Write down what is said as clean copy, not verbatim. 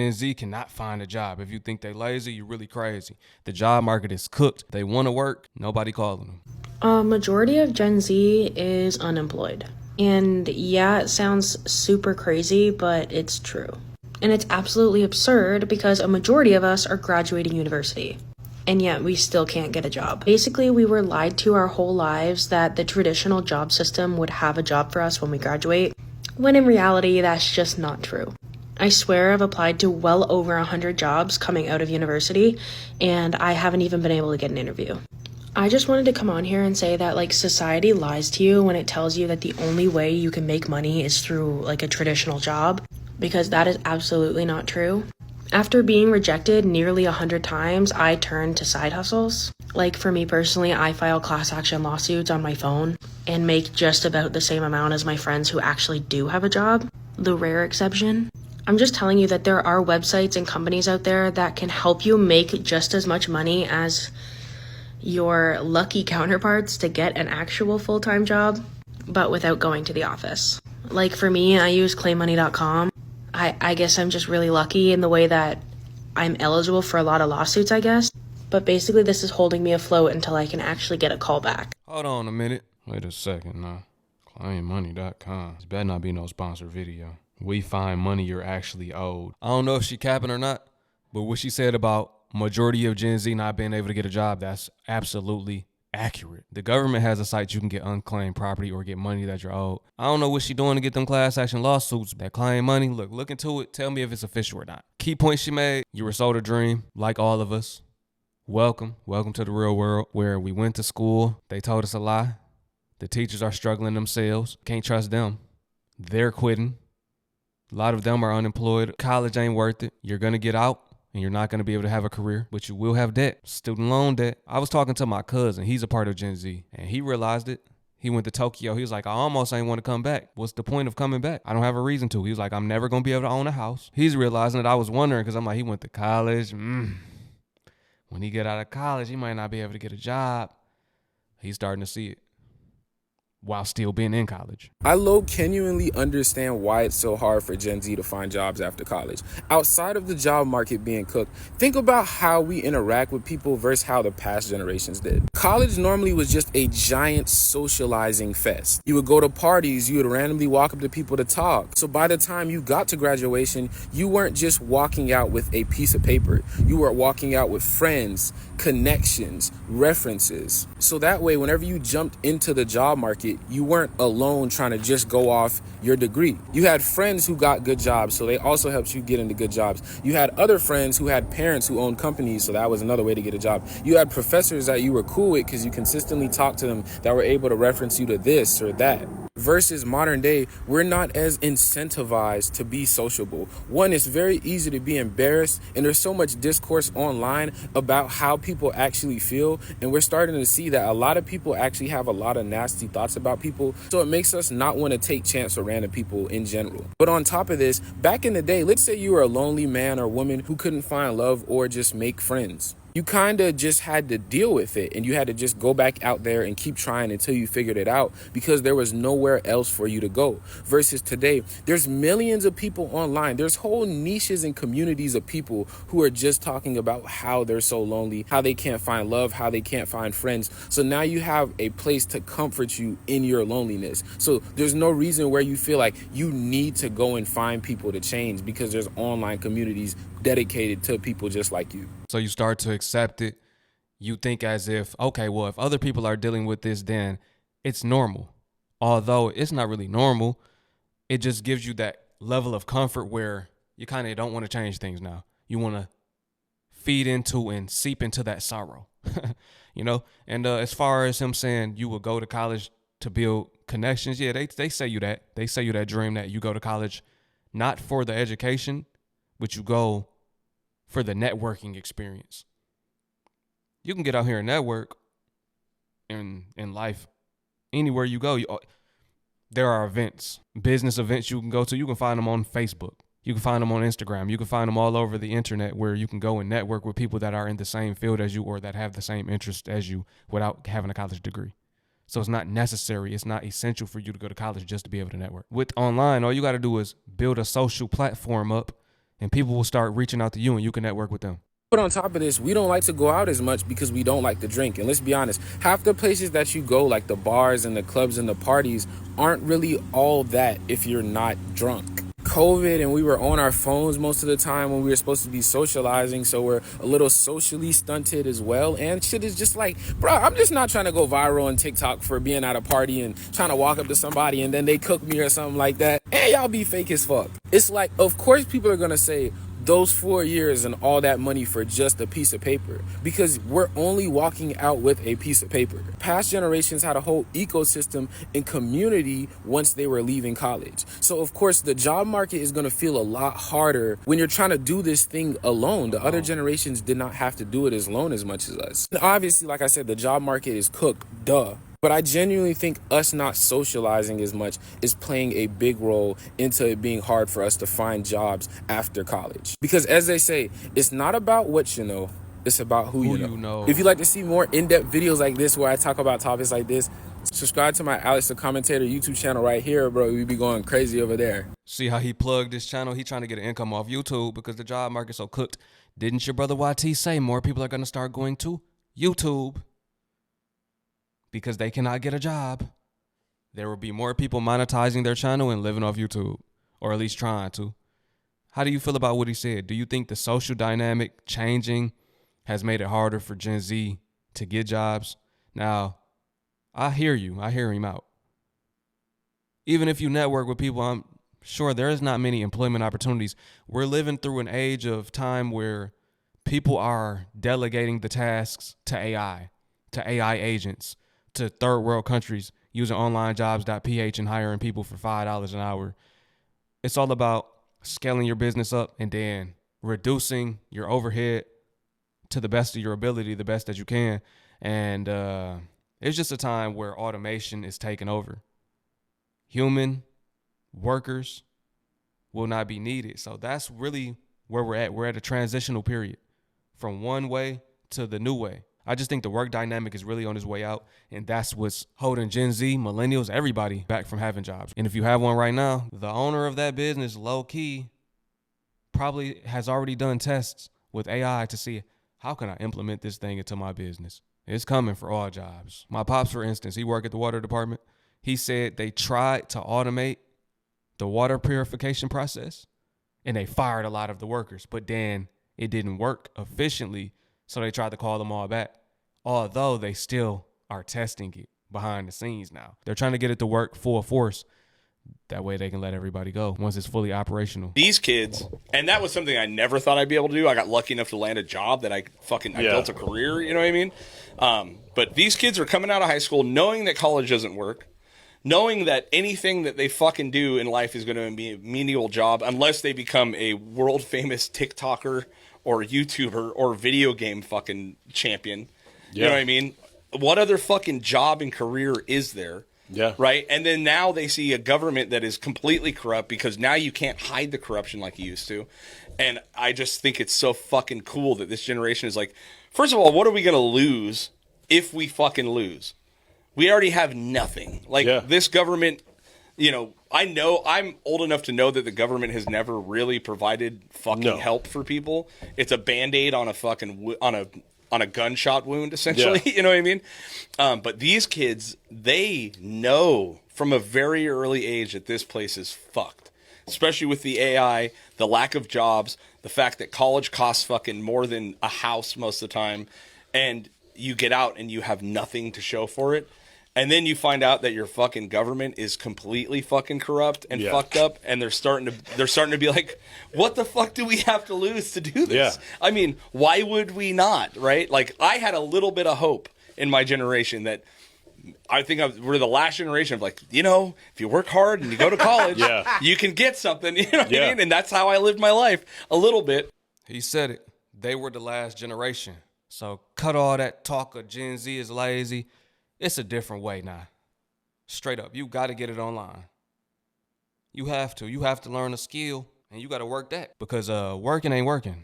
Gen Z cannot find a job. If you think they lazy, you're really crazy. The job market is cooked. They want to work. Nobody calling them. A majority of Gen Z is unemployed. And yeah, it sounds super crazy, but it's true. And it's absolutely absurd because a majority of us are graduating university. And yet we still can't get a job. Basically, we were lied to our whole lives that the traditional job system would have a job for us when we graduate, when in reality, that's just not true. I swear I've applied to well over 100 jobs coming out of university, and I haven't even been able to get an interview. I just wanted to come on here and say that, society lies to you when it tells you that the only way you can make money is through, a traditional job, because that is absolutely not true. After being rejected nearly 100 times, I turned to side hustles. For me personally, I file class action lawsuits on my phone and make just about the same amount as my friends who actually do have a job, the rare exception. I'm just telling you that there are websites and companies out there that can help you make just as much money as your lucky counterparts to get an actual full-time job, but without going to the office. For me, I use claymoney.com. I guess I'm just really lucky in the way that I'm eligible for a lot of lawsuits, I guess. But basically, this is holding me afloat until I can actually get a call back. Hold on a minute. Wait a second now. Claymoney.com. This better not be no sponsored video. We find money you're actually owed. I don't know if she capping or not, but what she said about majority of Gen Z not being able to get a job, that's absolutely accurate. The government has a site you can get unclaimed property or get money that you're owed. I don't know what she doing to get them class action lawsuits that claim money. Look into it. Tell me if it's official or not. Key point she made, you were sold a dream like all of us. Welcome to the real world where we went to school. They told us a lie. The teachers are struggling themselves. Can't trust them. They're quitting. A lot of them are unemployed. College ain't worth it. You're going to get out and you're not going to be able to have a career, but you will have debt, student loan debt. I was talking to my cousin. He's a part of Gen Z, and he realized it. He went to Tokyo. He was like, I almost ain't want to come back. What's the point of coming back? I don't have a reason to. He was like, I'm never going to be able to own a house. He's realizing that. I was wondering because I'm like, he went to college. When he get out of college, he might not be able to get a job. He's starting to see it while still being in college. I genuinely understand why it's so hard for Gen Z to find jobs after college. Outside of the job market being cooked, think about how we interact with people versus how the past generations did. College normally was just a giant socializing fest. You would go to parties, you would randomly walk up to people to talk. So by the time you got to graduation, you weren't just walking out with a piece of paper. You were walking out with friends, connections, references. So that way, whenever you jumped into the job market, you weren't alone trying to just go off your degree. You had friends who got good jobs, so they also helped you get into good jobs. You had other friends who had parents who owned companies, so that was another way to get a job. You had professors that you were cool with because you consistently talked to them that were able to reference you to this or that. Versus modern day, we're not as incentivized to be sociable. One, it's very easy to be embarrassed, and there's so much discourse online about how people actually feel, and we're starting to see that a lot of people actually have a lot of nasty thoughts about people, so it makes us not want to take chance with random people in general. But on top of this, back in the day, let's say you were a lonely man or woman who couldn't find love or just make friends. You kind of just had to deal with it, and you had to just go back out there and keep trying until you figured it out because there was nowhere else for you to go. Versus today, there's millions of people online. There's whole niches and communities of people who are just talking about how they're so lonely, how they can't find love, how they can't find friends. So now you have a place to comfort you in your loneliness. So there's no reason where you feel like you need to go and find people to change because there's online communities dedicated to people just like you. So you start to accept it. You think as if, okay, well, if other people are dealing with this, then it's normal. Although it's not really normal, it just gives you that level of comfort where you kind of don't want to change things now. You want to feed into and seep into that sorrow, And as far as him saying you will go to college to build connections, yeah, they say you that. They say you that dream that you go to college not for the education, but you go for the networking experience. You can get out here and network in life anywhere you go. There are events, business events you can go to. You can find them on Facebook. You can find them on Instagram. You can find them all over the internet where you can go and network with people that are in the same field as you or that have the same interest as you without having a college degree. So it's not necessary. It's not essential for you to go to college just to be able to network. With online, all you got to do is build a social platform up and people will start reaching out to you and you can network with them. But on top of this, we don't like to go out as much because we don't like to drink. And let's be honest, half the places that you go, like the bars and the clubs and the parties, aren't really all that if you're not drunk. COVID, and we were on our phones most of the time when we were supposed to be socializing, so we're a little socially stunted as well. And shit is just like, bro, I'm just not trying to go viral on TikTok for being at a party and trying to walk up to somebody and then they cook me or something like that. And y'all be fake as fuck. It's like, of course people are gonna say, those 4 years and all that money for just a piece of paper, because we're only walking out with a piece of paper. Past generations had a whole ecosystem and community once they were leaving college. So of course the job market is going to feel a lot harder when you're trying to do this thing alone. The other generations did not have to do it as alone as much as us. And obviously, like I said, the job market is cooked, duh. But I genuinely think us not socializing as much is playing a big role into it being hard for us to find jobs after college. Because as they say, it's not about what you know, it's about who you know. If you'd like to see more in-depth videos like this where I talk about topics like this, subscribe to my Alex the Commentator YouTube channel right here, bro. We be going crazy over there. See how he plugged his channel? He trying to get an income off YouTube because the job market's so cooked. Didn't your brother YT say more people are going to start going to YouTube? Because they cannot get a job. There will be more people monetizing their channel and living off YouTube, or at least trying to. How do you feel about what he said? Do you think the social dynamic changing has made it harder for Gen Z to get jobs? Now, I hear you. I hear him out. Even if you network with people, I'm sure there is not many employment opportunities. We're living through an age of time where people are delegating the tasks to AI agents, to third world countries using onlinejobs.ph and hiring people for $5 an hour. It's all about scaling your business up and then reducing your overhead to the best of your ability, the best that you can. And it's just a time where automation is taking over. Human workers will not be needed. So that's really where we're at. We're at a transitional period from one way to the new way. I just think the work dynamic is really on its way out, and that's what's holding Gen Z, millennials, everybody back from having jobs. And if you have one right now, the owner of that business, low-key, probably has already done tests with AI to see how can I implement this thing into my business. It's coming for all jobs. My pops, for instance, he worked at the water department. He said they tried to automate the water purification process, and they fired a lot of the workers, but then it didn't work efficiently. So they tried to call them all back, although they still are testing it behind the scenes now. They're trying to get it to work full force. That way they can let everybody go once it's fully operational. These kids, and that was something I never thought I'd be able to do. I got lucky enough to land a job that I built a career, you know what I mean? But these kids are coming out of high school knowing that college doesn't work, knowing that anything that they fucking do in life is going to be a menial job unless they become a world famous TikToker or YouTuber or video game fucking champion. You know what I mean? What other fucking job and career is there? Yeah. Right? And then now they see a government that is completely corrupt because now you can't hide the corruption like you used to. And I just think it's so fucking cool that this generation is like, first of all, what are we going to lose if we fucking lose? We already have nothing. Like this government, you know, I know I'm old enough to know that the government has never really provided fucking help for people. It's a Band-Aid on a fucking on a gunshot wound, essentially. You know what I mean? But these kids, they know from a very early age that this place is fucked. Especially with the AI, the lack of jobs, the fact that college costs fucking more than a house most of the time, and you get out and you have nothing to show for it. And then you find out that your fucking government is completely fucking corrupt and fucked up, and they're starting to be like, what the fuck do we have to lose to do this? I mean, why would we not, right? Like, I had a little bit of hope in my generation that I think we're the last generation of like, you know, if you work hard and you go to college, you can get something, you know what I mean? And that's how I lived my life a little bit. He said it. They were the last generation. So cut all that talk of Gen Z is lazy. It's a different way now. Straight up. You got to get it online. You have to. You have to learn a skill, and you got to work that because working ain't working.